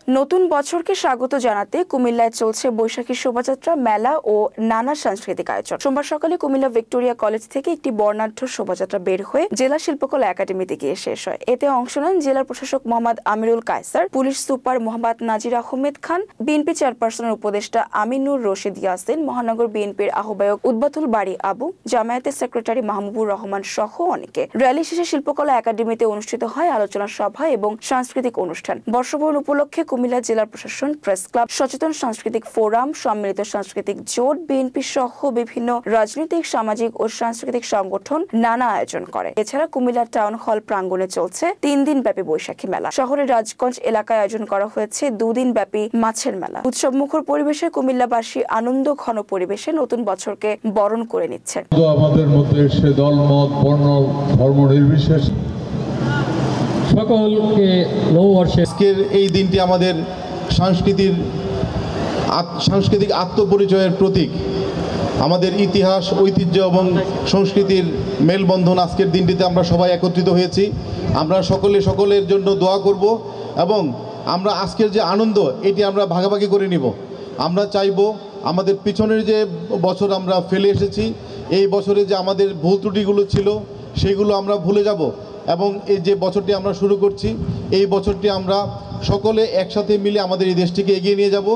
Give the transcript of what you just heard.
নতুন বছরকে স্বাগত জানাতে কুমিল্লায় চলছে বৈশাখী শোভাযাত্রা, মেলা ও নানা সাংস্কৃতিক আয়োজন। সোমবার সকালে কুমিল্লা ভিক্টোরিয়া কলেজ থেকে একটি বর্ণাঢ্য শোভাযাত্রা বের হয়ে জেলা শিল্পকলা একাডেমিতে গিয়ে শেষ হয়। এতে অংশ নেন জেলার প্রশাসক মোহাম্মদ আমিরুল কায়সার, পুলিশ সুপার মোহাম্মদ নাজির আহমেদ খান, বিএনপি চেয়ারপারসনের উপদেষ্টা আমিনুর রশিদ ইয়াসিন, মহানগর বিএনপির আহ্বায়ক উদ্বাতুল বাড়ি আবু, জামায়াতের সেক্রেটারি মাহবুবুর রহমান সহ অনেকে। র্যালি শেষে শিল্পকলা একাডেমিতে অনুষ্ঠিত হয় আলোচনা সভা এবং সাংস্কৃতিক অনুষ্ঠান। বর্ষবরণ উপলক্ষে কুমিল্লা জেলা প্রশাসন, প্রেস ক্লাব, সচেতন সাংস্কৃতিক ফোরাম, সম্মিলিত সাংস্কৃতিক জোট, বিএনপি সহ বিভিন্ন রাজনৈতিক, সামাজিক ও সাংস্কৃতিক সংগঠন নানা আয়োজন করে। এছাড়া কুমিল্লা টাউন হল প্রাঙ্গণে চলছে 3 দিন ব্যাপী বৈশাখী মেলা। শহরের রাজগঞ্জ এলাকায় আয়োজন করা হয়েছে 2 দিন ব্যাপী মাছের মেলা। উৎসব মুখর পরিবেশে কুমিল্লাবাসী আনন্দ ঘন পরিবেশে নতুন বছরকে বরণ করে নিচ্ছে। আমাদের মধ্যে সে দলমত, বর্ণ, ধর্ম নির্বিশেষে সকলকে আজকের এই দিনটি আমাদের সাংস্কৃতিক আত্মপরিচয়ের প্রতীক। আমাদের ইতিহাস, ঐতিহ্য এবং সংস্কৃতির মেলবন্ধন। আজকের দিনটিতে আমরা সবাই একত্রিত হয়েছি। আমরা সকলের জন্য দোয়া করব এবং আমরা আজকের যে আনন্দ এটি আমরা ভাগাভাগি করে নিব। আমরা চাইব আমাদের পিছনের যে বছর আমরা ফেলে এসেছি, এই বছরে যে আমাদের ভুল ত্রুটিগুলো ছিল সেইগুলো আমরা ভুলে যাব এবং এই যে বছরটি আমরা শুরু করছি, এই বছরটি আমরা সকলে একসাথে মিলে আমাদের এই দেশটিকে এগিয়ে নিয়ে যাব।